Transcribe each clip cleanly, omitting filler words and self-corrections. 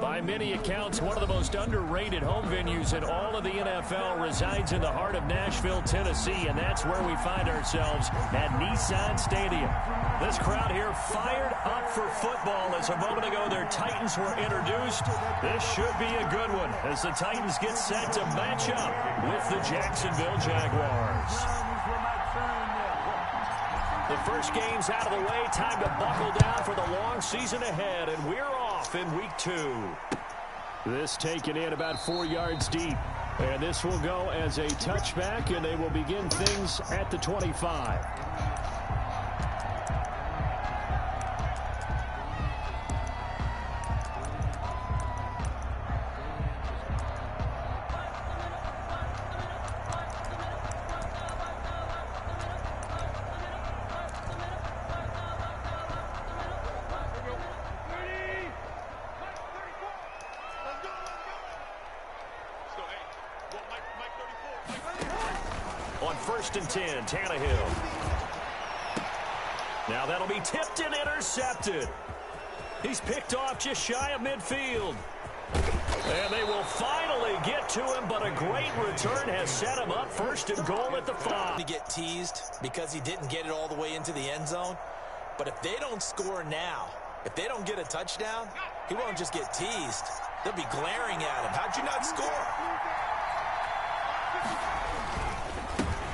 By many accounts, one of the most underrated home venues in all of the NFL resides in the heart of Nashville, Tennessee, and that's where we find ourselves at Nissan Stadium. This crowd here fired up for football as a moment ago their Titans were introduced. This should be a good one as the Titans get set to match up with the Jacksonville Jaguars. The first game's out of the way. Time to buckle down for the long season ahead, and we're off in week 2. This taken in about 4 yards deep. And this will go as a touchback, and they will begin things at the 25. On 1st and 10, Tannehill. Now that'll be tipped and intercepted. He's picked off just shy of midfield. And they will finally get to him, but a great return has set him up 1st and goal at the 5. To get teased because he didn't get it all the way into the end zone. But if they don't score now, if they don't get a touchdown, he won't just get teased. They'll be glaring at him. How'd you not score?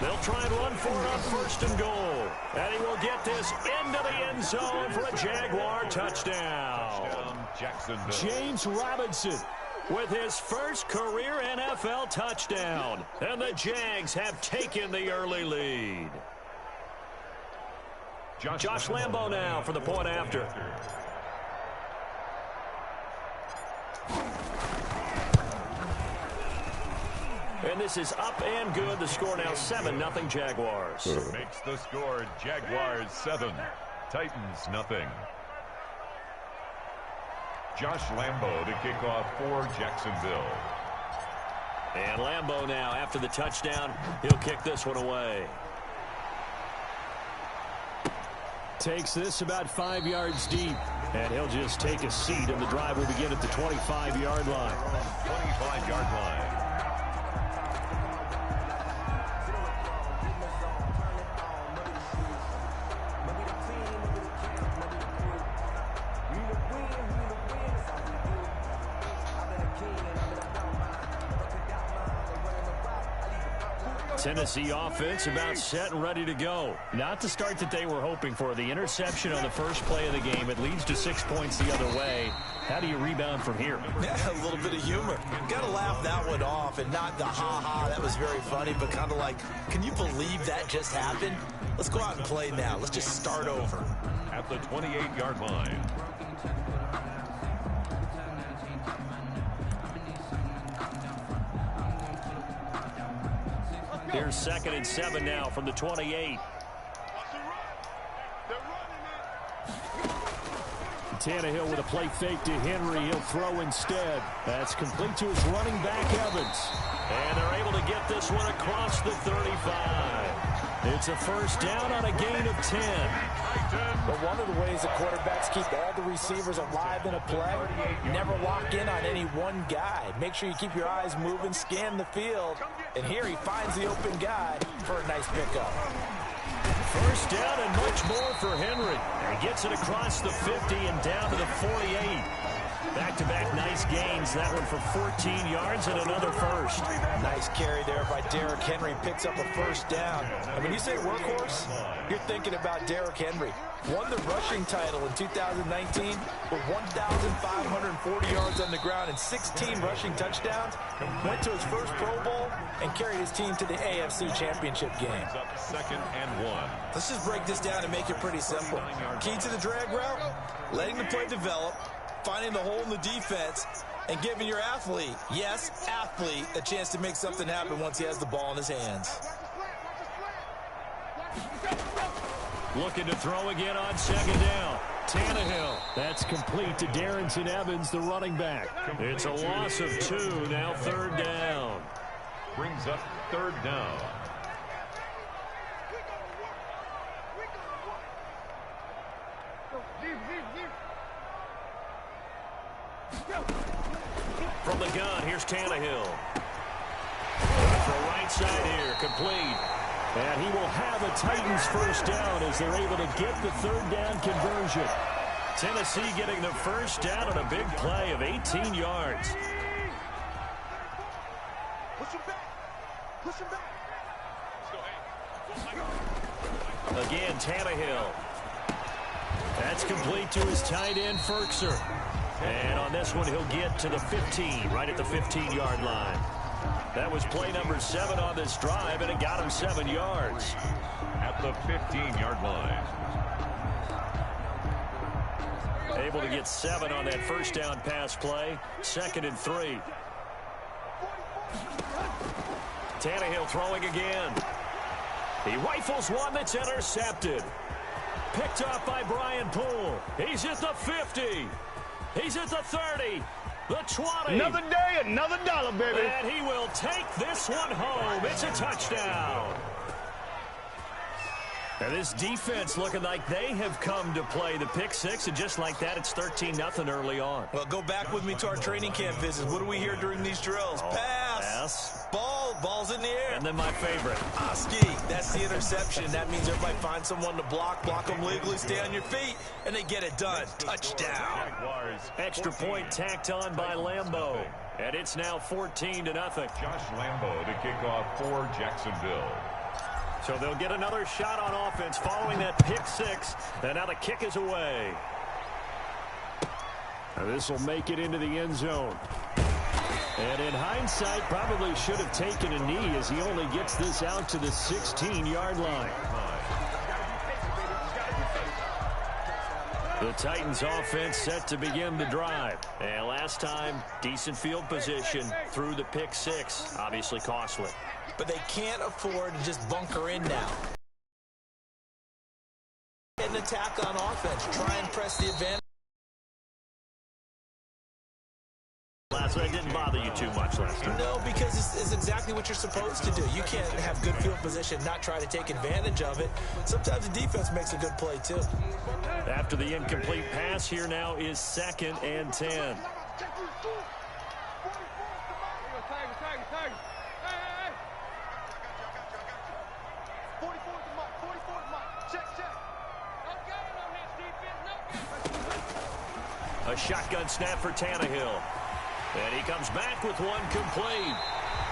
They'll try and run for it on 1st and goal. And he will get this into the end zone for a Jaguar touchdown. James Robinson with his first career NFL touchdown. And the Jags have taken the early lead. Josh Lambo now for the point after. And this is up and good. The score now 7-0 Jaguars. Makes the score Jaguars 7, Titans nothing. Josh Lambo to kick off for Jacksonville. And Lambo now after the touchdown. He'll kick this one away. Takes this about 5 yards deep. And he'll just take a seat, and the drive will begin at the 25-yard line. 25-yard line. Tennessee offense about set and ready to go. Not the start that they were hoping for. The interception on the first play of the game. It leads to 6 points the other way. How do you rebound from here? Yeah, a little bit of humor. Got to laugh that one off and not the ha-ha. That was very funny, but kind of like, can you believe that just happened? Let's go out and play now. Let's just start over. At the 28-yard line. Here's 2nd and 7 now from the 28. Tannehill with a play fake to Henry. He'll throw instead. That's complete to his running back, Evans. And they're able to get this one across the 35. It's a first down on a gain of 10. But one of the ways that quarterbacks keep all the receivers alive in a play, never lock in on any one guy. Make sure you keep your eyes moving, scan the field. And here he finds the open guy for a nice pickup. First down and much more for Henry. He gets it across the 50 and down to the 48. Back-to-back nice gains. That one for 14 yards and another first. Nice carry there by Derrick Henry. Picks up a first down. And when you say workhorse, you're thinking about Derrick Henry. Won the rushing title in 2019 with 1,540 yards on the ground and 16 rushing touchdowns. Went to his first Pro Bowl and carried his team to the AFC Championship game. Up 2nd and 1. Let's just break this down and make it pretty simple. Key to the drag route, letting the play develop, finding the hole in the defense, and giving your athlete, yes, athlete, a chance to make something happen once he has the ball in his hands. Looking to throw again on 2nd down. Tannehill. That's complete to Darrington Evans, the running back. It's a loss of 2, now 3rd down. Brings up 3rd down. From the gun, here's Tannehill. For right side here, complete. And he will have a Titans first down as they're able to get the third down conversion. Tennessee getting the first down on a big play of 18 yards. Again, Tannehill. That's complete to his tight end, Ferkser. And on this one, he'll get to the 15, right at the 15-yard line. That was play number 7 on this drive, and it got him 7 yards. At the 15-yard line. Able to get 7 on that first down pass play. 2nd and 3. Tannehill throwing again. He rifles one that's intercepted. Picked off by Brian Poole. He's at the 50. He's at the 30. The 20. Another day, another dollar, baby. And he will take this one home. It's a touchdown. And this defense looking like they have come to play the pick six, and just like that, it's 13-0 early on. Well, go back with me to our training camp visits. What do we hear during these drills? Pass. Ball's in the air. And then my favorite. Ski. That's the interception. That means everybody finds someone to block them legally, stay on your feet, and they get it done. Touchdown. Extra point tacked on by Lambeau. And it's now 14-0. Josh Lambeau to kick off for Jacksonville. So they'll get another shot on offense following that pick six. And now the kick is away. This will make it into the end zone. And in hindsight, probably should have taken a knee as he only gets this out to the 16-yard line. The Titans offense set to begin the drive. And last time, decent field position through the pick six. Obviously costly. But they can't afford to just bunker in now. An attack on offense. Try and press the advantage. That didn't bother you too much last time. No, because it's exactly what you're supposed to do. You can't have good field position, not try to take advantage of it. Sometimes the defense makes a good play, too. After the incomplete pass, here now is 2nd and 10. A shotgun snap for Tannehill. And he comes back with one complete.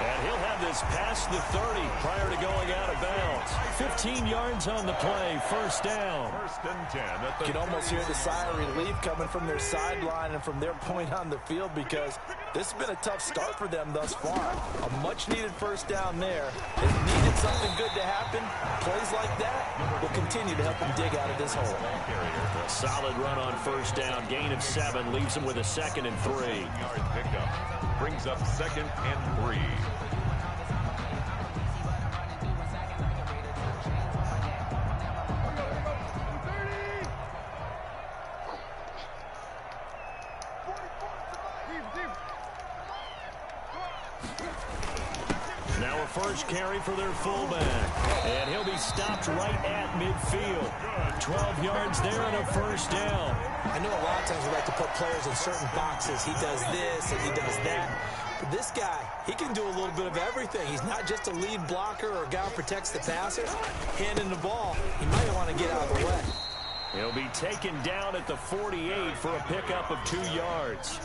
And he'll have this past the 30 prior to going out of bounds. 15 yards on the play, first down. 1st and 10. You can almost hear the sigh of relief coming from their sideline and from their point on the field, because this has been a tough start for them thus far. A much-needed first down there. They needed something good to happen. Plays like that will continue to help them dig out of this hole. A solid run on first down. Gain of 7 leaves them with a 2nd and 3. Yard pickup brings up 2nd and 3. Now a first carry for their fullback. And he'll be stopped right at midfield. 12 yards there and a first down. I know a lot of times we like to put players in certain boxes. He does this and he does that. But this guy, he can do a little bit of everything. He's not just a lead blocker or a guy who protects the passer. Handing the ball, he might want to get out of the way. He'll be taken down at the 48 for a pickup of 2 yards.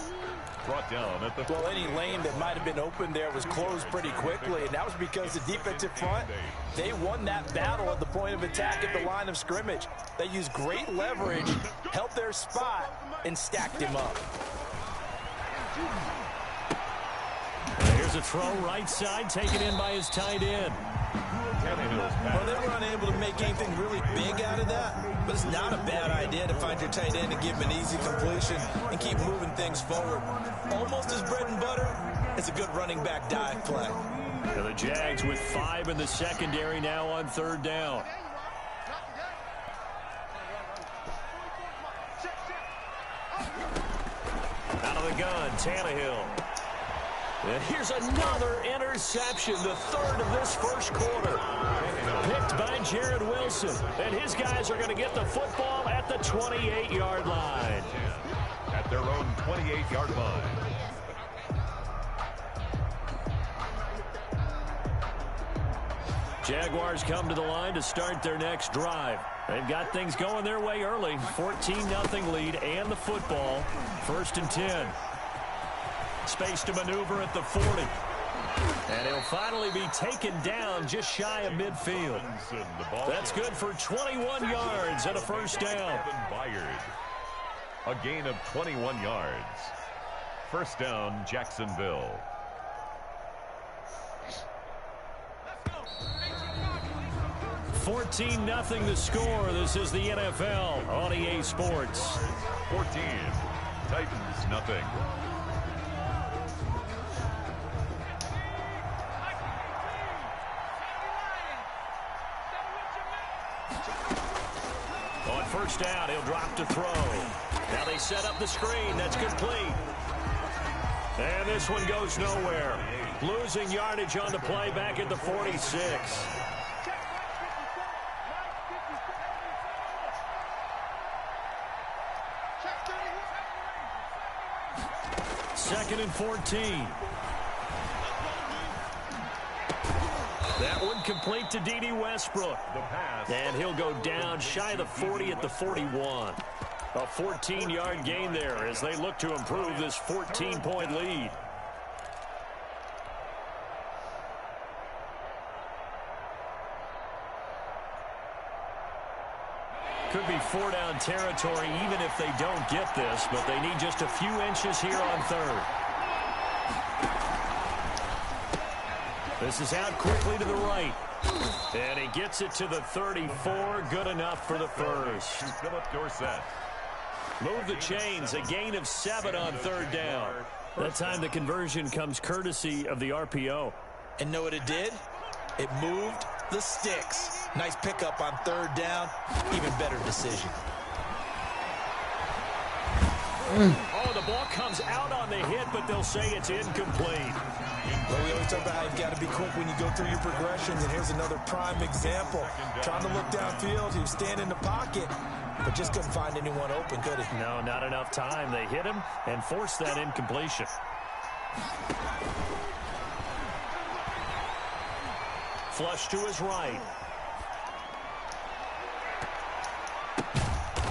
Brought down at the... Well, any lane that might have been open there was closed pretty quickly, and that was because the defensive front, they won that battle at the point of attack at the line of scrimmage. They used great leverage, held their spot, and stacked him up. Here's a throw right side, taken in by his tight end. Well, they were unable to make anything really big out of that, but it's not a bad idea to find your tight end and give him an easy completion and keep moving things forward. Almost his bread and butter, it's a good running back dive play. And the Jags with 5 in the secondary now on 3rd down. Out of the gun, Tannehill. And here's another interception, the 3rd of this first quarter. Picked by Jared Wilson. And his guys are going to get the football at the 28-yard line. At at their own 28-yard line. Jaguars come to the line to start their next drive. They've got things going their way early. 14-0 lead and the football. 1st and 10. Space to maneuver at the 40. And he'll finally be taken down just shy of midfield. That's good for 21 yards and a first down. A gain of 21 yards. First down, Jacksonville. $14-0 the score. This is the NFL on EA Sports. 14. Titans, nothing. On first down, he'll drop to throw. Now they set up the screen. That's complete. And this one goes nowhere. Losing yardage on the play back at the 46. 2nd and 14. That one complete to D.D. Westbrook. And he'll go down shy of the 40 at the 41. A 14-yard gain there as they look to improve this 14-point lead. Could be 4-down territory even if they don't get this, but they need just a few inches here on 3rd. This is out quickly to the right. And he gets it to the 34. Good enough for the first. Philip Dorsett. Move the chains. A gain of 7 on 3rd down. That time the conversion comes courtesy of the RPO. And know what it did? It moved the sticks. Nice pickup on 3rd down. Even better decision. Oh, the ball comes out on the hit, but they'll say it's incomplete. But we always talk about how you've got to be quick when you go through your progressions, and here's another prime example. Trying to look downfield, he was standing in the pocket, but just couldn't find anyone open, could he? No, not enough time. They hit him and forced that incompletion. Flush to his right.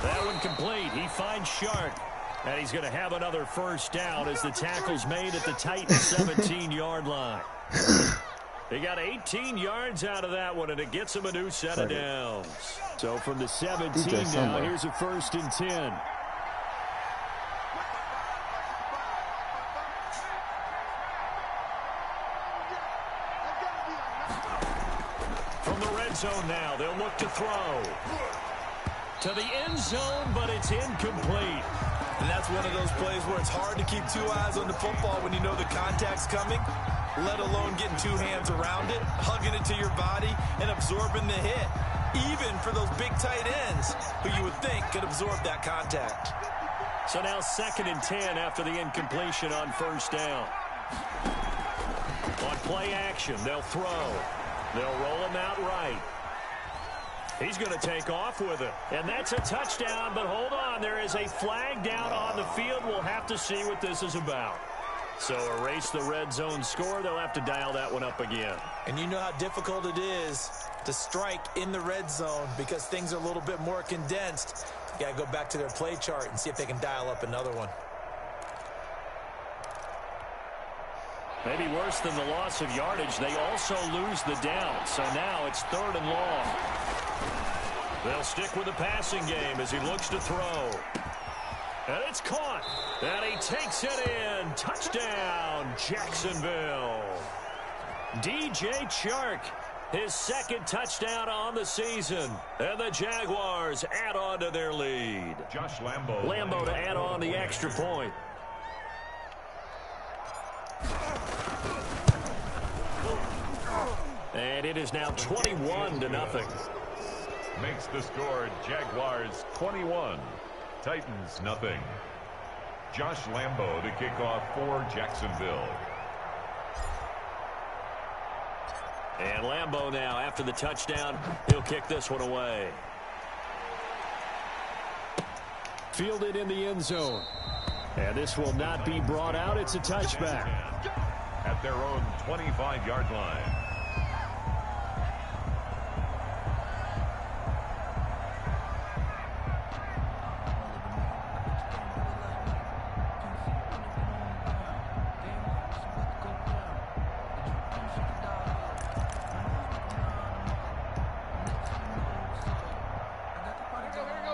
That one complete. He finds Shark. And he's going to have another first down as the tackle's made at the Titans' 17-yard line. They got 18 yards out of that one, and it gets him a new set of downs. So from the 17 now, here's a 1st and 10. From the red zone now, they'll look to throw. To the end zone, but it's incomplete. And that's one of those plays where it's hard to keep 2 eyes on the football when you know the contact's coming, let alone getting 2 hands around it, hugging it to your body, and absorbing the hit. Even for those big tight ends who you would think could absorb that contact. So now 2nd and 10 after the incompletion on first down. On play action, they'll throw. They'll roll him out right. He's going to take off with it. And that's a touchdown, but hold on. There is a flag down on the field. We'll have to see what this is about. So erase the red zone score. They'll have to dial that one up again. And you know how difficult it is to strike in the red zone because things are a little bit more condensed. You got to go back to their play chart and see if they can dial up another one. Maybe worse than the loss of yardage, they also lose the down. So now it's 3rd and long. They'll stick with the passing game as he looks to throw. And it's caught. And he takes it in. Touchdown, Jacksonville. DJ Chark, his 2nd touchdown on the season. And the Jaguars add on to their lead. Josh Lambo. Lambo to add on the extra point. And it is now 21-0. Makes the score Jaguars 21, Titans nothing. Josh Lambo to kick off for Jacksonville. And Lambo now, after the touchdown, he'll kick this one away. Fielded in the end zone. And this will not be brought out. It's a touchback. At their own 25-yard line.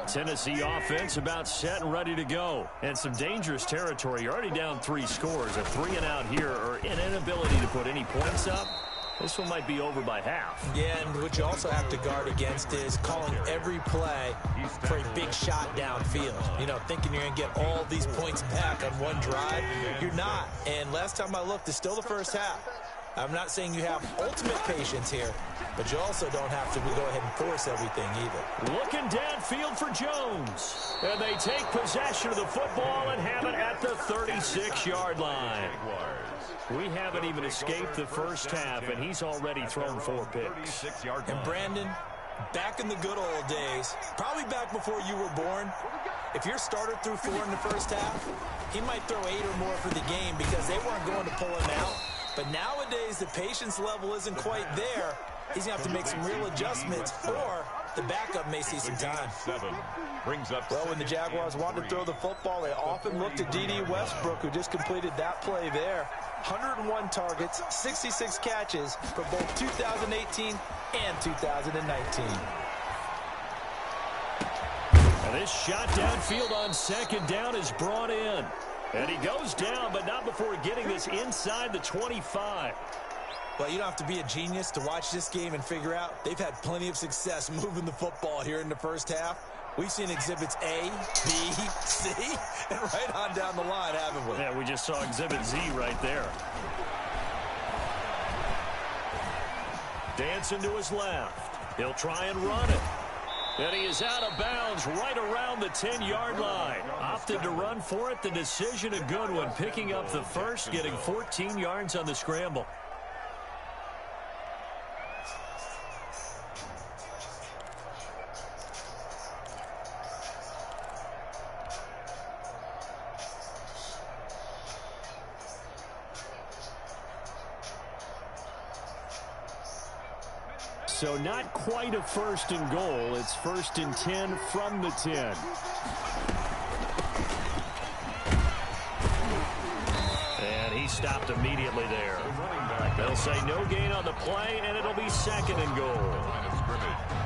Tennessee offense about set and ready to go. And some dangerous territory. You're already down 3 scores. A 3-and-out here, or an inability to put any points up. This one might be over by half. Yeah, and what you also have to guard against is calling every play for a big shot downfield. You know, thinking you're going to get all these points back on one drive. You're not. And last time I looked, it's still the first half. I'm not saying you have ultimate patience here, but you also don't have to go ahead and force everything either. Looking downfield for Jones. And they take possession of the football and have it at the 36-yard line. We haven't even escaped the first half, and he's already thrown 4 picks. And Brandon, back in the good old days, probably back before you were born, if your starter threw 4 in the first half, he might throw 8 or more for the game because they weren't going to pull him out. But nowadays, the patience level isn't quite there. He's going to have to make some real adjustments, or the backup may see some time. Well, when the Jaguars want to throw the football, they often look to D.D. Westbrook, who just completed that play there. 101 targets, 66 catches for both 2018 and 2019. And this shot downfield on second down is brought in. And he goes down, but not before getting this inside the 25. Well, you don't have to be a genius to watch this game and figure out they've had plenty of success moving the football here in the first half. We've seen exhibits A, B, C, and right on down the line, haven't we? Yeah, we just saw exhibit Z right there. Dancing to his left. He'll try and run it. And he is out of bounds right around the 10-yard line. Opted to run for it. The decision a good one. Picking up the first, getting 14 yards on the scramble. So not quite a 1st and goal. It's 1st and 10 from the 10. And he stopped immediately there. They'll say no gain on the play, and it'll be 2nd and goal.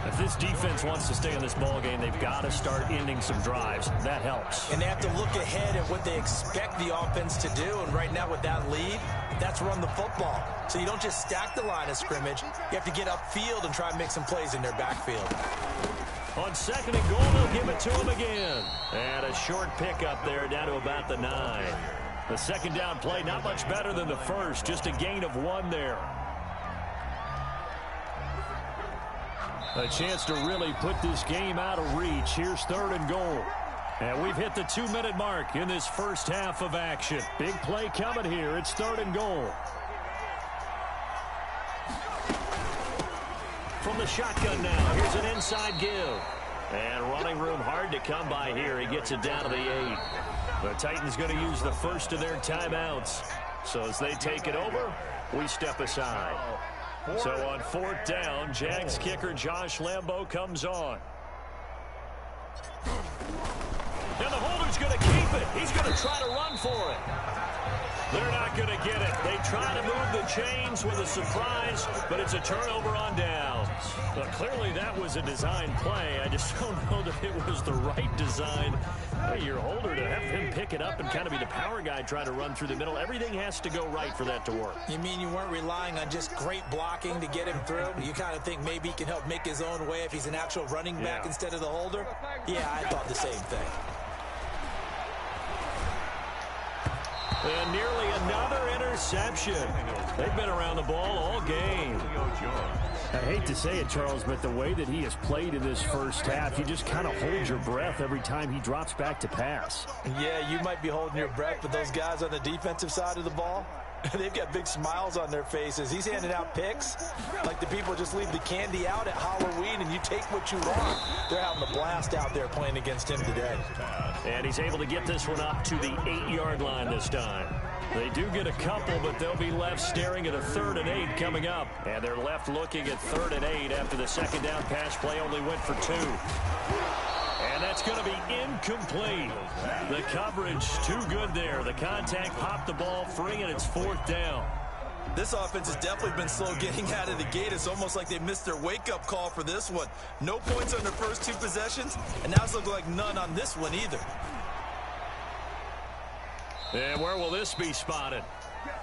If this defense wants to stay in this ball game, they've got to start ending some drives. That helps. And they have to look ahead at what they expect the offense to do. And right now with that lead, that's run the football. So you don't just stack the line of scrimmage. You have to get upfield and try and make some plays in their backfield. On 2nd and goal, they'll give it to him again. And a short pickup there down to about the 9. The 2nd down play, not much better than the first. Just a gain of 1 there. A chance to really put this game out of reach. Here's 3rd and goal. And we've hit the 2-minute mark in this first half of action. Big play coming here. It's 3rd and goal. From the shotgun now. Here's an inside give. And running room hard to come by here. He gets it down to the 8. The Titans going to use the first of their timeouts. So as they take it over, we step aside. So on 4th down, Jags kicker Josh Lambo comes on. And the holder's going to keep it. He's going to try to run for it. They're not going to get it. They try to move the chains with a surprise, but it's a turnover on downs. But clearly that was a design play. I just don't know that it was the right design. Hey, your holder to have him pick it up and kind of be the power guy trying to run through the middle. Everything has to go right for that to work. You mean you weren't relying on just great blocking to get him through? You kind of think maybe he can help make his own way if he's an actual running back instead of the holder? Yeah, I thought the same thing. And nearly another interception. They've been around the ball all game. I hate to say it, Charles, but the way that he has played in this first half, you just kind of hold your breath every time he drops back to pass. Yeah, you might be holding your breath, but those guys on the defensive side of the ball, They've got big smiles on their faces. He's handing out picks like the people just leave the candy out at Halloween and you take what you want. They're having a blast out there playing against him today. And he's able to get this one up to the 8-yard line this time. They do get a couple, but they'll be left staring at a 3rd and 8 coming up. And they're left looking at 3rd and 8 after the second down pass play only went for 2. And that's going to be incomplete. The coverage too good there. The contact popped the ball free, and it's 4th down. This offense has definitely been slow getting out of the gate. It's almost like they missed their wake-up call for this one. No points on their first 2 possessions, and now it's looking like none on this one either. And where will this be spotted?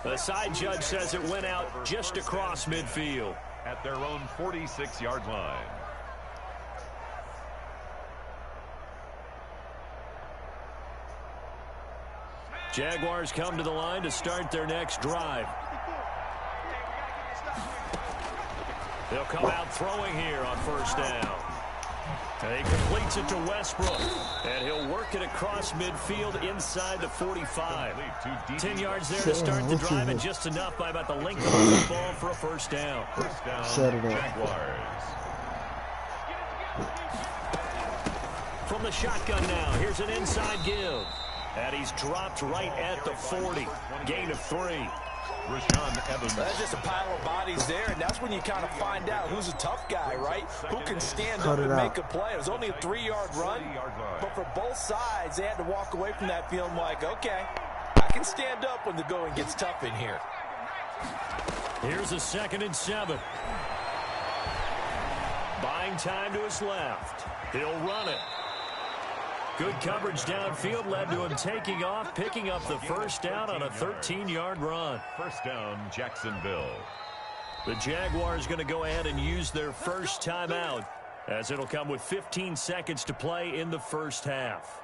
The side judge says it went out just across midfield. At their own 46-yard line. Jaguars come to the line to start their next drive. They'll come out throwing here on 1st down. And he completes it to Westbrook. And he'll work it across midfield inside the 45. 10 yards there to start the drive, and just enough by about the length of the football for a 1st down. 1st down, Set it up. Jaguars. From the shotgun now, here's an inside give. And he's dropped right at the 40. Gain of 3. Rashaan Evans. That's just a pile of bodies there, and that's when you kind of find out who's a tough guy, right? Who can stand up and make a play. It was only a 3-yard run, but for both sides, they had to walk away from that feeling like, okay, I can stand up when the going gets tough in here. Here's a 2nd and 7. Buying time to his left. He'll run it. Good coverage downfield led to him taking off, picking up the 1st down on a 13-yard run. 1st down, Jacksonville. The Jaguars going to go ahead and use their first timeout, as it'll come with 15 seconds to play in the 1st half.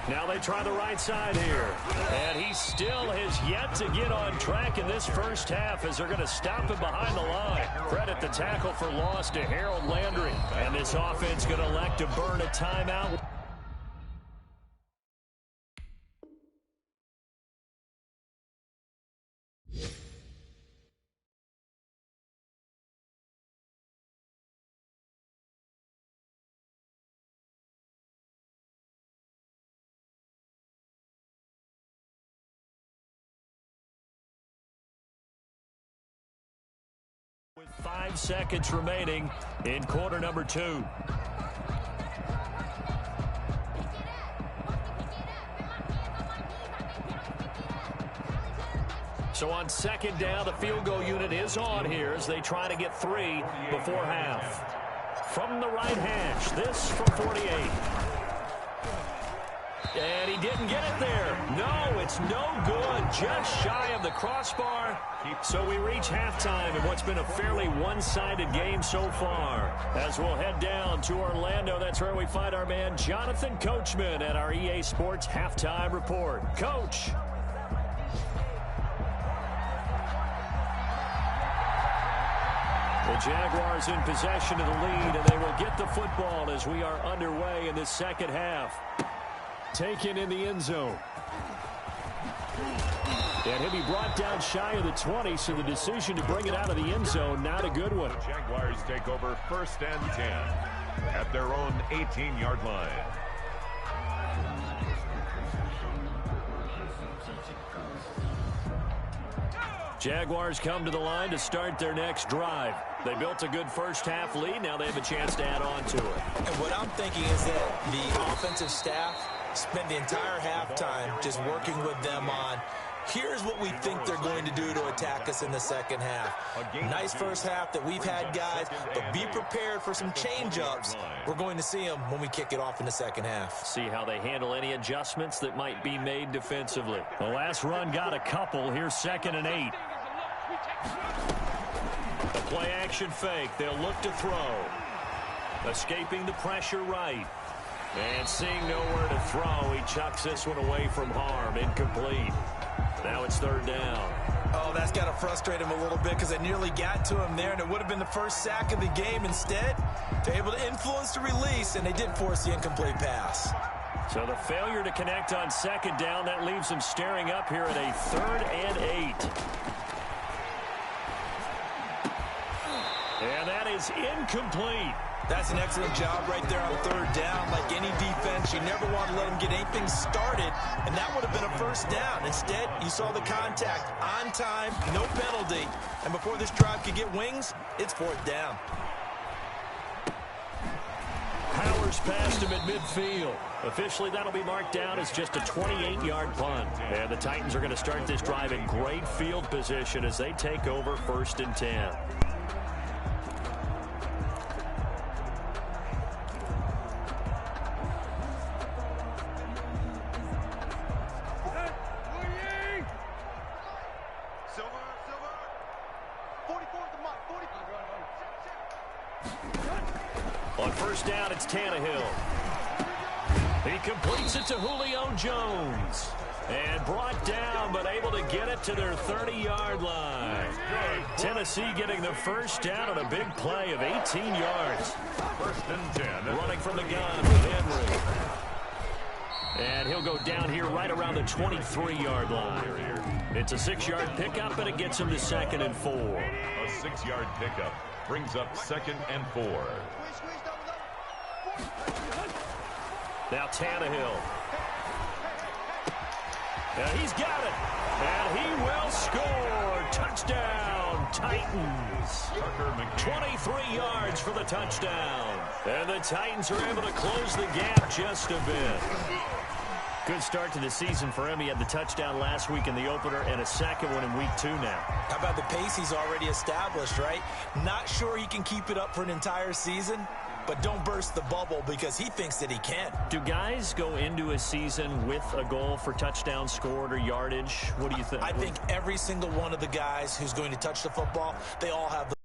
Now they try the right side here. And he still has yet to get on track in this 1st half, as they're going to stop him behind the line. Credit the tackle for loss to Harold Landry. And this offense going to elect to burn a timeout. With 5 seconds remaining in quarter number 2. So on 2nd down, the field goal unit is on here as they try to get 3 before half. From the right hash, this from 48. And he didn't get it there. No, it's no good. Just shy of the crossbar. So we reach halftime in what's been a fairly one-sided game so far. As we'll head down to Orlando, that's where we find our man Jonathan Coachman at our EA Sports Halftime Report. Coach. The Jaguars in possession of the lead, and they will get the football as we are underway in this 2nd half. Taken in the end zone. And he'll be brought down shy of the 20, so the decision to bring it out of the end zone, not a good one. The Jaguars take over 1st and 10 at their own 18-yard line. Jaguars come to the line to start their next drive. They built a good 1st half lead. Now they have a chance to add on to it. And what I'm thinking is that the offensive staff spent the entire halftime just working with them on, here's what we think they're going to do to attack us in the 2nd half. Nice 1st half that we've had, guys, but be prepared for some change-ups. We're going to see them when we kick it off in the 2nd half. See how they handle any adjustments that might be made defensively. The last run got a couple. Here's 2nd and 8. The play action fake. They'll look to throw. Escaping the pressure right. And seeing nowhere to throw, he chucks this one away from harm. Incomplete. Now it's third down. Oh, that's got to frustrate him a little bit because they nearly got to him there, and it would have been the first sack of the game. Instead, they're able to influence the release, and they did force the incomplete pass. So the failure to connect on second down, that leaves them staring up here at a 3rd and 8. And that is incomplete. That's an excellent job right there on third down. Like any defense, you never want to let them get anything started, and that would have been a first down. Instead, you saw the contact on time, no penalty, and before this drive could get wings, it's 4th down. Powers past him at midfield. Officially, that'll be marked down as just a 28-yard punt. And the Titans are going to start this drive in great field position as they take over 1st and 10. On first down, it's Tannehill. He completes it to Julio Jones. And brought down, but able to get it to their 30-yard line. Tennessee getting the first down on a big play of 18 yards. 1st and 10. Running from the gun with Henry. And he'll go down here right around the 23-yard line. It's a 6-yard pickup, and it gets him to 2nd and 4. A 6-yard pickup brings up 2nd and 4. Now Tannehill. And he's got it. And he will score. Touchdown, Titans. 23 yards for the touchdown. And the Titans are able to close the gap just a bit. Good start to the season for him. He had the touchdown last week in the opener and a second one in week 2 now. How about the pace he's already established, right? Not sure he can keep it up for an entire season, but don't burst the bubble because he thinks that he can. Do guys go into a season with a goal for touchdowns scored or yardage? What do you think? I think every single one of the guys who's going to touch the football, they all have the...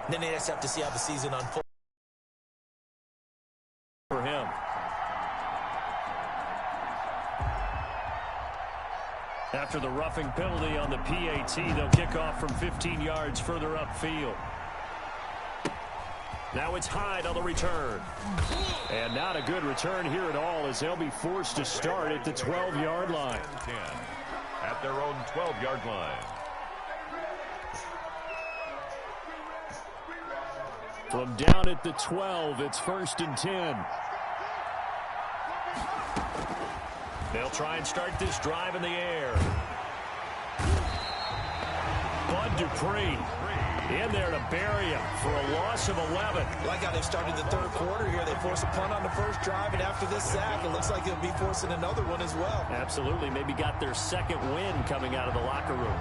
Then they just have to see how the season unfolds. For him. After the roughing penalty on the PAT, they'll kick off from 15 yards further upfield. Now it's Hyde on the return. And not a good return here at all as they'll be forced to start at the 12-yard line. 10 at their own 12-yard line. From down at the 12, it's 1st and 10. They'll try and start this drive in the air. Bud Dupree in there to bury him for a loss of 11. Like how they've started the third quarter here. They force a punt on the first drive, and after this sack, it looks like they'll be forcing another one as well. Absolutely. Maybe got their second win coming out of the locker room.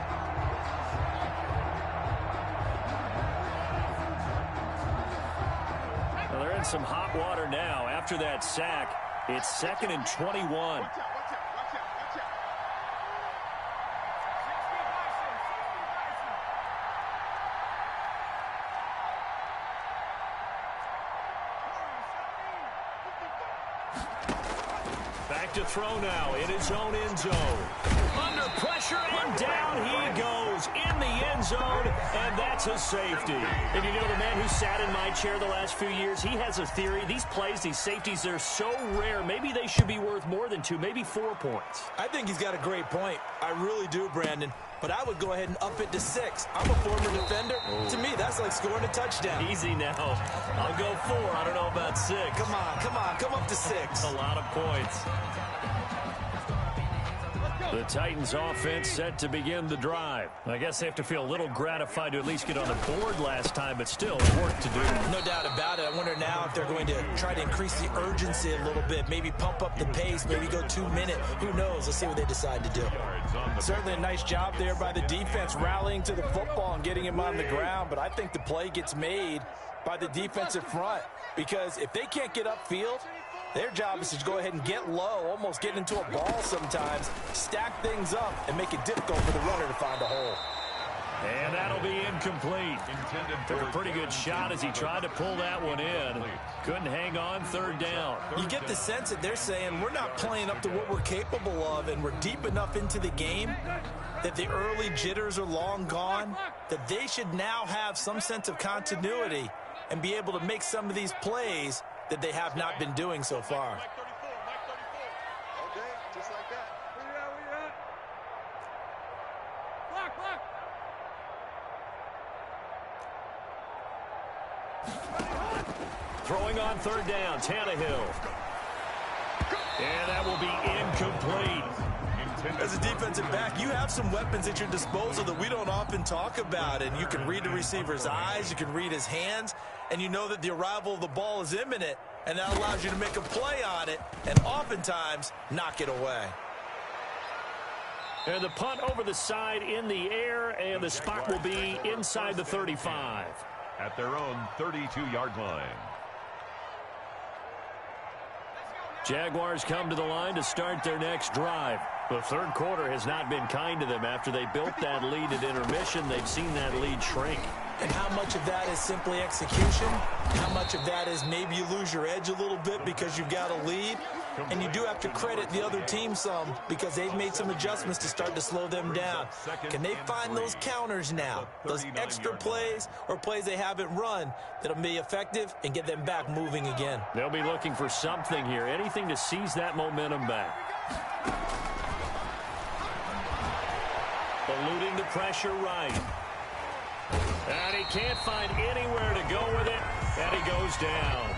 Well, they're in some hot water now. After that sack, it's 2nd and 21. Back to throw now in his own end zone. Under pressure, and down he goes in the end zone, and that's a safety. And you know, the man who sat in my chair the last few years, he has a theory. These plays, these safeties, they're so rare. Maybe they should be worth more than 2, maybe 4 points. I think he's got a great point. I really do, Brandon. But I would go ahead and up it to 6. I'm a former defender. Oh. To me, that's like scoring a touchdown. Easy now. I'll go 4. I don't know about 6. Come on. Come up to 6. A lot of points. The Titans offense set to begin the drive. I guess they have to feel a little gratified to at least get on the board last time, but still work to do. No doubt about it. I wonder now if they're going to try to increase the urgency a little bit, maybe pump up the pace, maybe go 2 minute. Who knows? Let's see what they decide to do. Certainly a nice job there by the defense rallying to the football and getting him on the ground, but I think the play gets made by the defensive front because if they can't get upfield, their job is to go ahead and get low, almost get into a ball sometimes, stack things up, and make it difficult for the runner to find a hole. And that'll be incomplete. Took a pretty good shot as he tried to pull that one in. Couldn't hang on, third down. You get the sense that they're saying we're not playing up to what we're capable of, and we're deep enough into the game that the early jitters are long gone, that they should now have some sense of continuity and be able to make some of these plays that they have not been doing so far. Throwing on third down, Tannehill. And that will be incomplete. As a defensive back, you have some weapons at your disposal that we don't often talk about, and you can read the receiver's eyes, you can read his hands, and you know that the arrival of the ball is imminent, and that allows you to make a play on it and oftentimes knock it away. And the punt over the side in the air, and the spot will be inside the 35. At their own 32-yard line. Jaguars come to the line to start their next drive. The third quarter has not been kind to them. After they built that lead at intermission, they've seen that lead shrink. And how much of that is simply execution? How much of that is maybe you lose your edge a little bit because you've got a lead? And you do have to credit the other team some because they've made some adjustments to start to slow them down. Can they find those counters now, those extra plays or plays they haven't run that'll be effective and get them back moving again? They'll be looking for something here, anything to seize that momentum back. Eluding the pressure right. And he can't find anywhere to go with it, and he goes down.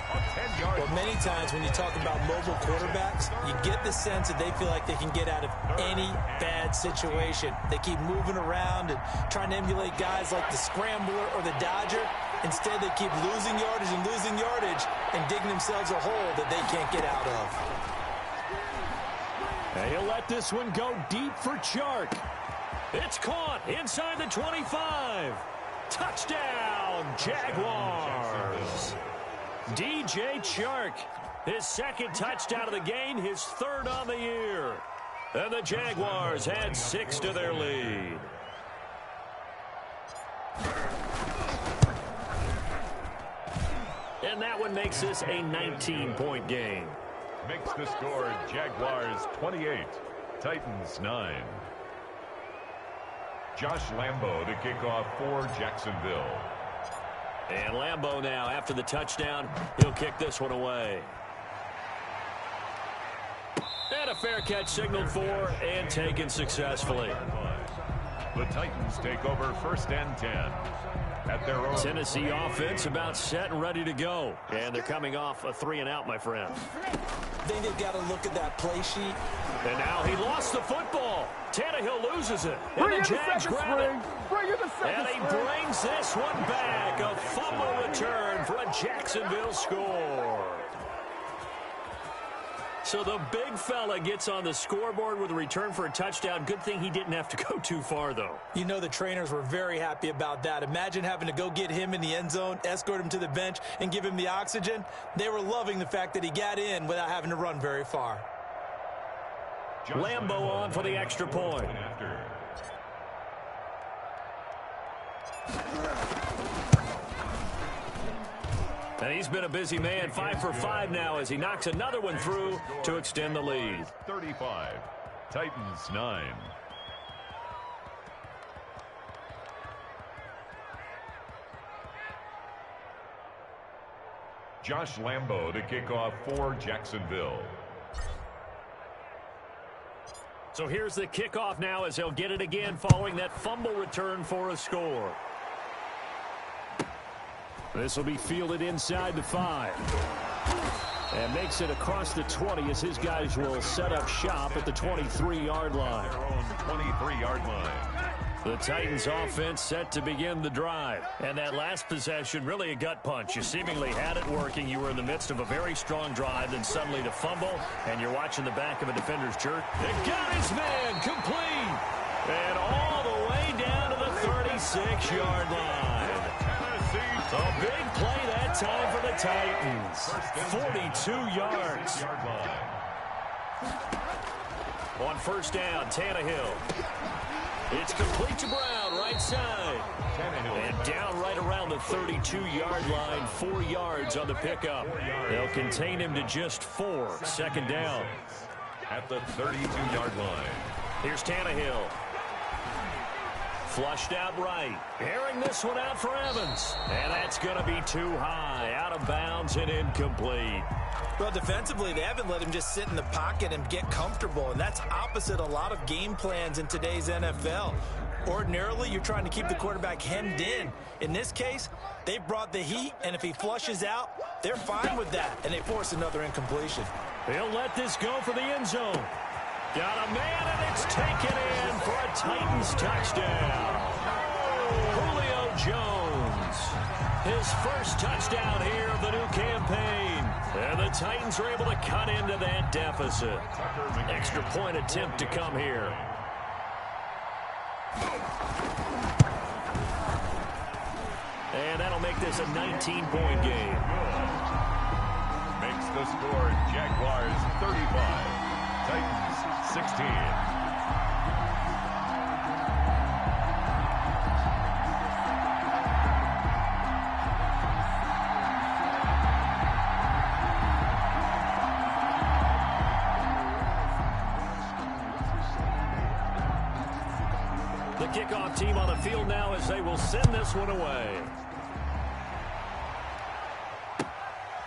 Well, many times when you talk about mobile quarterbacks, you get the sense that they feel like they can get out of any bad situation. They keep moving around and trying to emulate guys like the Scrambler or the Dodger. Instead, they keep losing yardage and digging themselves a hole that they can't get out of. And he'll let this one go deep for Chark. It's caught inside the 25. Touchdown, Jaguars. DJ Chark, his second touchdown of the game, his third on the year. And the Jaguars add 6 to their lead. And that one makes this a 19-point game. Makes the score Jaguars 28, Titans 9. Josh Lambo to kick off for Jacksonville. And Lambo now, after the touchdown, he'll kick this one away. And a fair catch signaled for and taken successfully. The Titans take over 1st and 10 at their own. Tennessee offense about set and ready to go. And they're coming off a 3-and-out, my friend. I think they've got to look at that play sheet. And now he lost the football. Tannehill loses it. And the Jags grab it. And he brings this one back. A fumble return for a Jacksonville score. So the big fella gets on the scoreboard with a return for a touchdown. Good thing he didn't have to go too far, though. You know the trainers were very happy about that. Imagine having to go get him in the end zone, escort him to the bench, and give him the oxygen. They were loving the fact that he got in without having to run very far. Lambo on for the extra point. And he's been a busy man, 5 for 5 now as he knocks another one through to extend the lead. 35, Titans 9. Josh Lambo to kick off for Jacksonville. So here's the kickoff now as they'll get it again following that fumble return for a score. This will be fielded inside the 5. And makes it across the 20 as his guys will set up shop at the 23-yard line. Their own 23-yard line. The Titans offense set to begin the drive. And that last possession, really a gut punch. You seemingly had it working. You were in the midst of a very strong drive, then suddenly the fumble, and you're watching the back of a defender's jerk. They got his man complete. And all the way down to the 36-yard line. A big play that time for the Titans. 42 yards. On first down, Tannehill. It's complete to Brown, right side. And down right around the 32-yard line, 4 yards on the pickup. They'll contain him to just 4. Second down. At the 32-yard line. Here's Tannehill. Flushed out right. Airing this one out for Evans. And that's going to be too high. Out of bounds and incomplete. Well, defensively, they haven't let him just sit in the pocket and get comfortable, and that's opposite a lot of game plans in today's NFL. Ordinarily, you're trying to keep the quarterback hemmed in. In this case, they brought the heat, and if he flushes out, they're fine with that, and they force another incompletion. He'll let this go for the end zone. Got a man, and it's taken in for a Titans touchdown. Julio Jones, his first touchdown here of the new campaign. And the Titans are able to cut into that deficit. Extra point attempt to come here. And that'll make this a 19-point game. Makes the score Jaguars 35, Titans 16. The kickoff team on the field now as they will send this one away.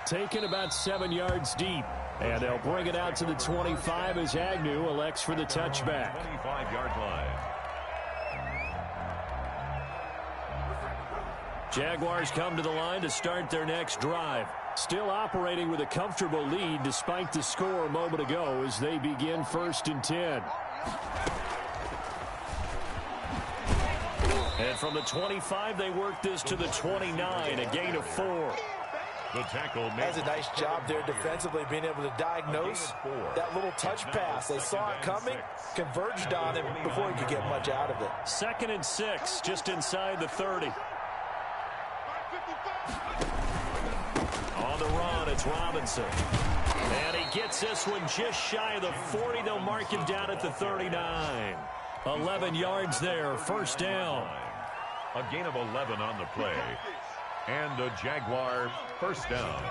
Taken about 7 yards deep. And they'll bring it out to the 25 as Agnew elects for the touchback. 25-yard line. Jaguars come to the line to start their next drive. Still operating with a comfortable lead despite the score a moment ago as they begin 1st and 10. And from the 25, they work this to the 29, a gain of 4. The tackle has a nice job there defensively, being able to diagnose that little touch pass. They saw it coming, converged on him before he could get much out of it. 2nd and 6, just inside the 30. On the run, it's Robinson. And he gets this one just shy of the 40. They'll mark him down at the 39. 11 yards there, first down. A gain of 11 on the play. And a Jaguar first down.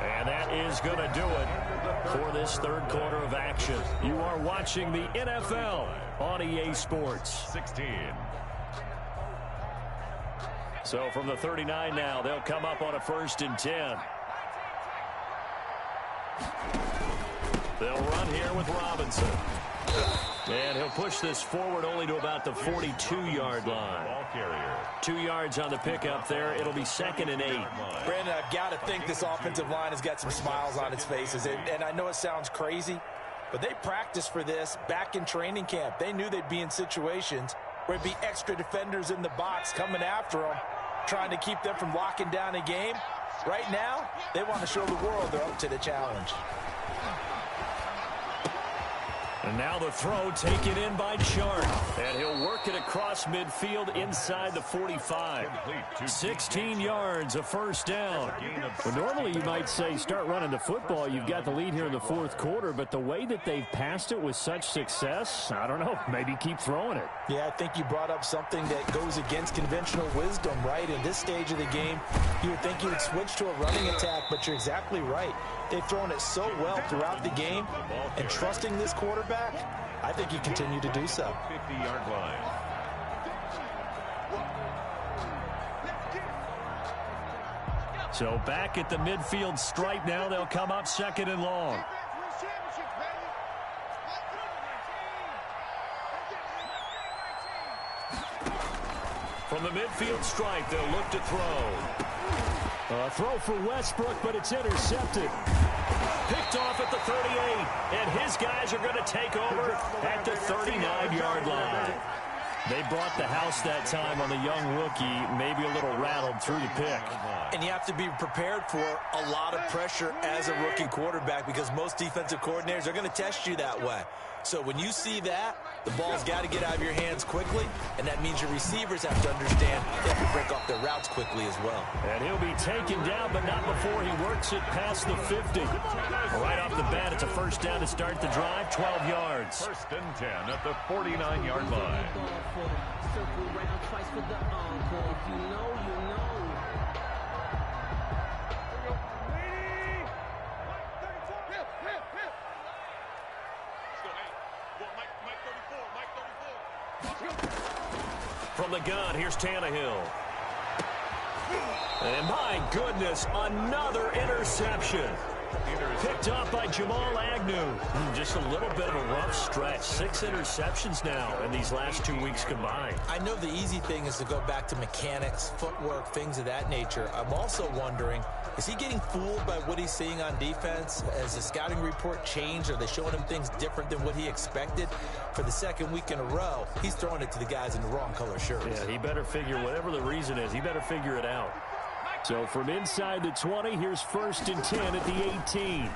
And that is going to do it for this third quarter of action. You are watching the NFL on EA Sports. 16. So from the 39 now, they'll come up on a 1st and 10. They'll run here with Robinson. And he'll push this forward only to about the 42-yard line. Ball carrier. 2 yards on the pickup there. It'll be 2nd and 8. Brandon, I've got to think this offensive line has got some smiles on its faces. And I know it sounds crazy, but they practiced for this back in training camp. They knew they'd be in situations where it'd be extra defenders in the box coming after them, trying to keep them from locking down a game. Right now, they want to show the world they're up to the challenge. And now the throw taken in by Chark. And he'll work it across midfield inside the 45. 16 yards, a first down. Well, normally you might say start running the football. You've got the lead here in the 4th quarter. But the way that they've passed it with such success, I don't know, maybe keep throwing it. Yeah, I think you brought up something that goes against conventional wisdom, right? In this stage of the game, you would think you would switch to a running attack, but you're exactly right. They've thrown it so well throughout the game, and trusting this quarterback, I think you continue to do so. 50-yard line. So back at the midfield stripe now, they'll come up 2nd and long. From the midfield stripe, they'll look to throw. A throw for Westbrook, but it's intercepted. Picked off at the 38, and his guys are going to take over at the 39-yard line. They brought the house that time on the young rookie, maybe a little rattled through the pick. And you have to be prepared for a lot of pressure as a rookie quarterback because most defensive coordinators are going to test you that way. So when you see that, the ball's got to get out of your hands quickly, and that means your receivers have to understand they have to break off their routes quickly as well. And he'll be taken down, but not before he works it past the 50. Right off the bat, it's a first down to start the drive, 12 yards. First and 10 at the 49-yard line. Circle round twice for the encore. If you know, you know. From the gun, here's Tannehill. And my goodness, another interception. Picked off by Jamal Agnew. Just a little bit of a rough stretch. 6 interceptions now in these last 2 weeks combined. I know the easy thing is to go back to mechanics, footwork, things of that nature. I'm also wondering, is he getting fooled by what he's seeing on defense? Has the scouting report changed? Are they showing him things different than what he expected? For the second week in a row, he's throwing it to the guys in the wrong color shirts. Yeah, he better figure, whatever the reason is, he better figure it out. So from inside the 20, here's first and 10 at the 18.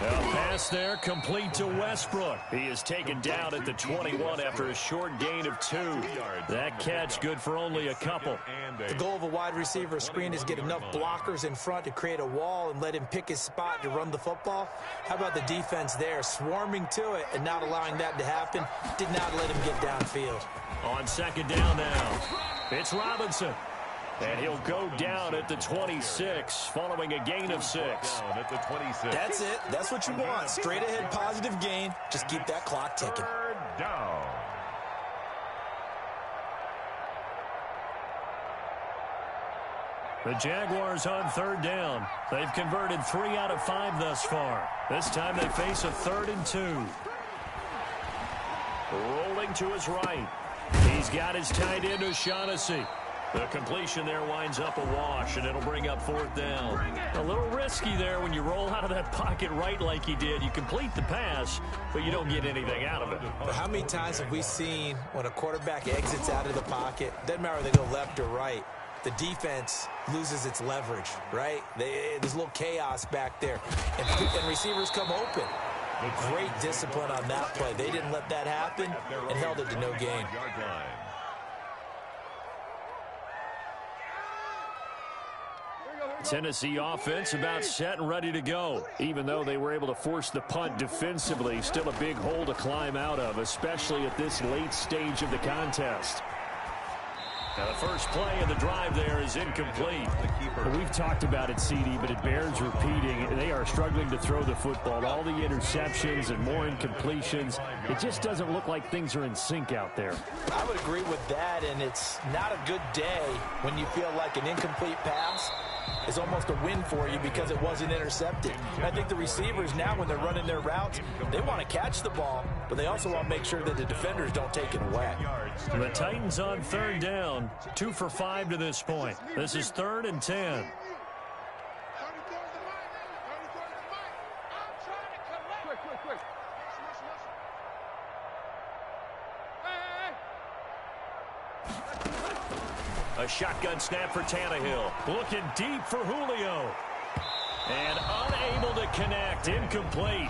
A pass there, complete to Westbrook. He is taken down at the 21 after a short gain of 2. That catch good for only a couple. The goal of a wide receiver screen is get enough blockers in front to create a wall and let him pick his spot to run the football. How about the defense there, swarming to it and not allowing that to happen? Did not let him get downfield. On second down now, it's Robinson. And he'll go down at the 26, following a gain of 6. At the 26. That's it. That's what you want. Straight ahead, positive gain. Just keep that clock ticking. Third down. The Jaguars on third down. They've converted 3 out of 5 thus far. This time they face a 3rd and 2. Rolling to his right. He's got his tight end, O'Shaughnessy. The completion there winds up a wash, and it'll bring up 4th down. A little risky there when you roll out of that pocket right like he did. You complete the pass, but you don't get anything out of it. But how many times have we seen when a quarterback exits out of the pocket, doesn't matter whether they go left or right, the defense loses its leverage, right? There's a little chaos back there, and receivers come open. Great discipline on that play. They didn't let that happen and held it to no gain. Tennessee offense about set and ready to go. Even though they were able to force the punt defensively, still a big hole to climb out of, especially at this late stage of the contest. Now the first play of the drive there is incomplete. We've talked about it, CD, but it bears repeating. They are struggling to throw the football. All the interceptions and more incompletions. It just doesn't look like things are in sync out there. I would agree with that, and it's not a good day when you feel like an incomplete pass is almost a win for you because it wasn't intercepted. And I think the receivers now, when they're running their routes, they want to catch the ball, but they also want to make sure that the defenders don't take it away. The Titans on third down, 2 for 5 to this point. This is 3rd and 10. A shotgun snap for Tannehill. Looking deep for Julio. And unable to connect. Incomplete.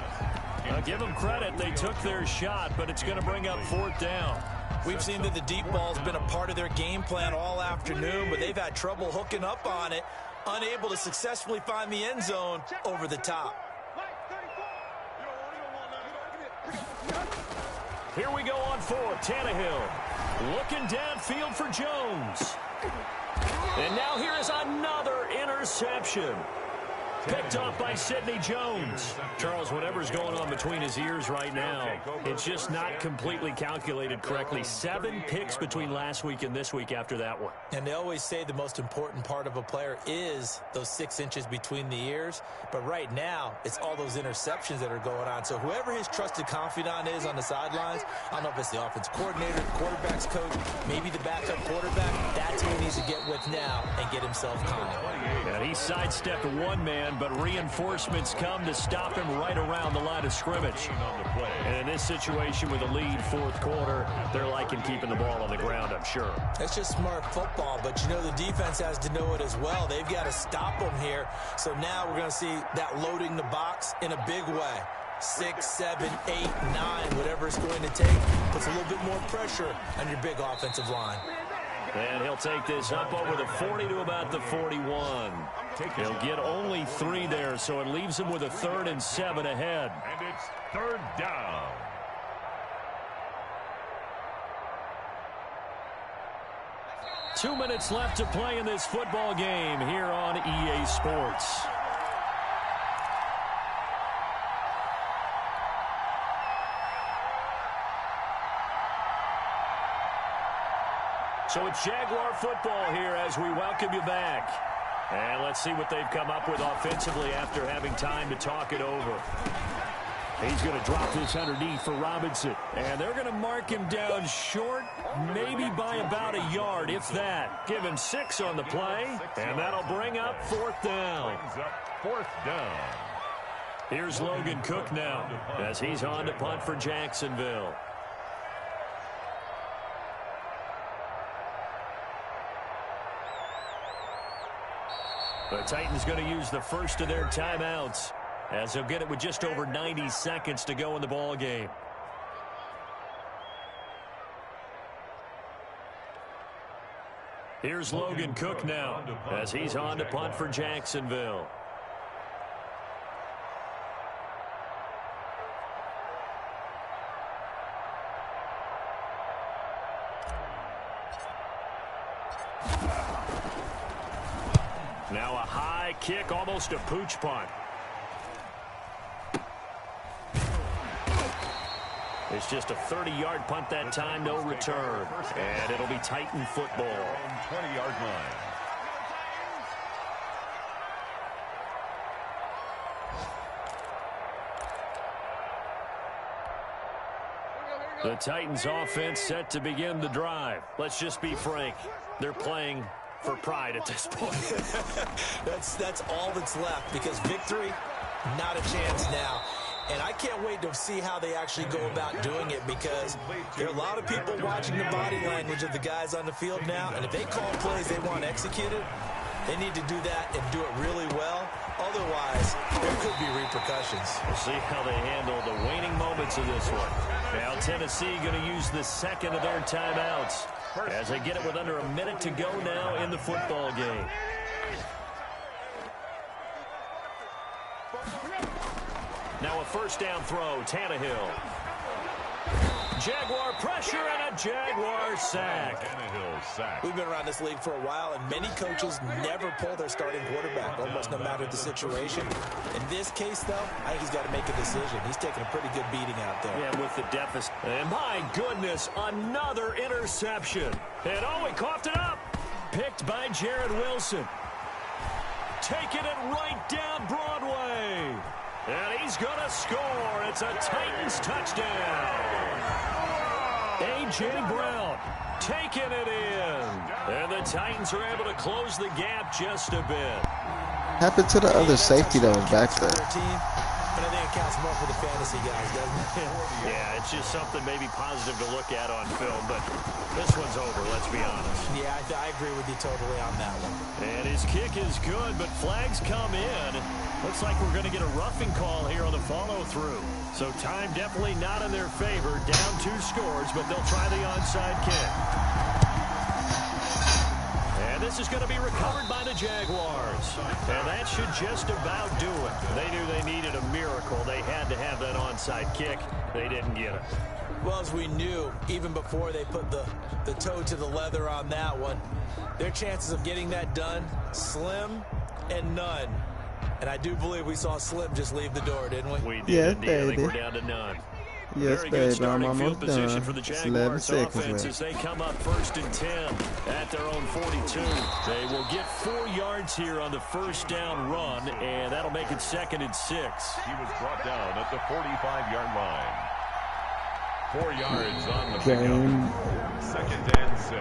Now give them credit. They took their shot, but it's going to bring up 4th down. We've seen that the deep ball's been a part of their game plan all afternoon, but they've had trouble hooking up on it, unable to successfully find the end zone over the top. Here we go on 4th. Tannehill looking downfield for Jones. And now here is another interception. Picked off by Sidney Jones. Charles, whatever's going on between his ears right now, it's just not completely calculated correctly. 7 picks between last week and this week after that one. And they always say the most important part of a player is those 6 inches between the ears. But right now, it's all those interceptions that are going on. So whoever his trusted confidant is on the sidelines, I don't know if it's the offense coordinator, the quarterback's coach, maybe the backup quarterback, that's who he needs to get with now and get himself calm. And he sidestepped one man, but reinforcements come to stop him right around the line of scrimmage. And in this situation with a lead 4th quarter, they're liking keeping the ball on the ground, I'm sure. That's just smart football, but you know the defense has to know it as well. They've got to stop them here. So now we're going to see that loading the box in a big way. 6, 7, 8, 9, whatever it's going to take. Puts a little bit more pressure on your big offensive line. And he'll take this up over the 40 to about the 41. He'll get only 3 there, so it leaves him with a 3rd and 7 ahead. And it's 3rd down. Two minutes left to play in this football game here on EA Sports. So it's Jaguar football here as we welcome you back. And let's see what they've come up with offensively after having time to talk it over. He's going to drop this underneath for Robinson. And they're going to mark him down short, maybe by about a yard, if that. Give him 6 on the play, and that'll bring up 4th down. 4th down. Here's Logan Cook now as he's on to punt for Jacksonville. The Titans going to use the first of their timeouts as they'll get it with just over 90 seconds to go in the ball game. Here's Logan Cook now as he's on to punt for Jacksonville. Now a high kick, almost a pooch punt. It's just a 30-yard punt that time, no return. And it'll be Titan football. 20-yard line. The Titans offense set to begin the drive. Let's just be frank. They're playing for pride at this point. That's all that's left, because victory, not a chance now. And I can't wait to see how they actually go about doing it, because there are a lot of people watching the body language of the guys on the field now, and if they call plays they want executed, they need to do that and do it really well. Otherwise, there could be repercussions. We'll see how they handle the waning moments of this one. Now Tennessee going to use the second of their timeouts as they get it with under a minute to go now in the football game. Now a first down throw, Tannehill. Jaguar pressure and a Jaguar sack. Tannehill sack. We've been around this league for a while, and many coaches never pull their starting quarterback, almost no matter the situation. In this case, though, I think he's got to make a decision. He's taking a pretty good beating out there. Yeah, with the deficit. And my goodness, another interception. And oh, he coughed it up. Picked by Jared Wilson. Taking it right down Broadway. And he's going to score. It's a Titans touchdown. A.J. Brown taking it in. And the Titans are able to close the gap just a bit. Happened to the other safety that was back there. But I think it counts more for the fantasy guys, doesn't it? Yeah, it's just something maybe positive to look at on film, but this one's over, let's be honest. Yeah, I agree with you totally on that one. And his kick is good, but flags come in. Looks like we're going to get a roughing call here on the follow-through. So time definitely not in their favor. Down 2 scores, but they'll try the onside kick. And this is going to be recovered by the Jaguars. And that should just about do it. They knew they needed a miracle. They had to have that onside kick. They didn't get it. Well, as we knew, even before they put the toe to the leather on that one, their chances of getting that done, slim and none. And I do believe we saw Slim just leave the door, didn't we? We did, indeed. I think we're down to none. Yes, Very good baby, starting I'm field almost position done. for the It's Jaguars 11 offense seconds as they come up 1st and 10 at their own 42. They will get 4 yards here on the first down run, and that'll make it 2nd and 6. He was brought down at the 45-yard line. 4 yards on the game. 2nd and 6.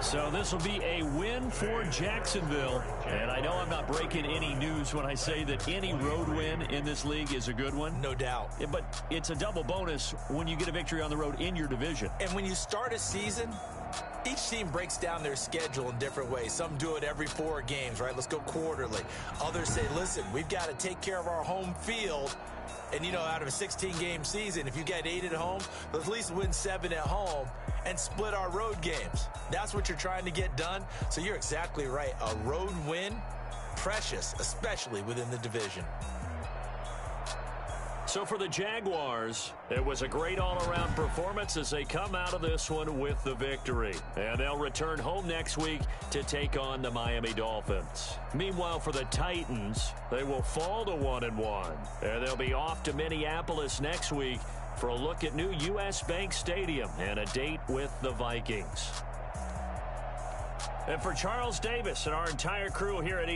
So this will be a win for Jacksonville. And I know I'm not breaking any news when I say that any road win in this league is a good one. No doubt. But it's a double bonus when you get a victory on the road in your division. And when you start a season Each team breaks down their schedule in different ways. Some do it every 4 games, right? Let's go quarterly. Others say, listen, we've got to take care of our home field. And, you know, out of a 16-game season, if you get 8 at home, let's at least win 7 at home and split our road games. That's what you're trying to get done. So you're exactly right. A road win, precious, especially within the division. So for the Jaguars, it was a great all-around performance as they come out of this one with the victory. And they'll return home next week to take on the Miami Dolphins. Meanwhile, for the Titans, they will fall to 1-1. And they'll be off to Minneapolis next week for a look at new U.S. Bank Stadium and a date with the Vikings. And for Charles Davis and our entire crew here at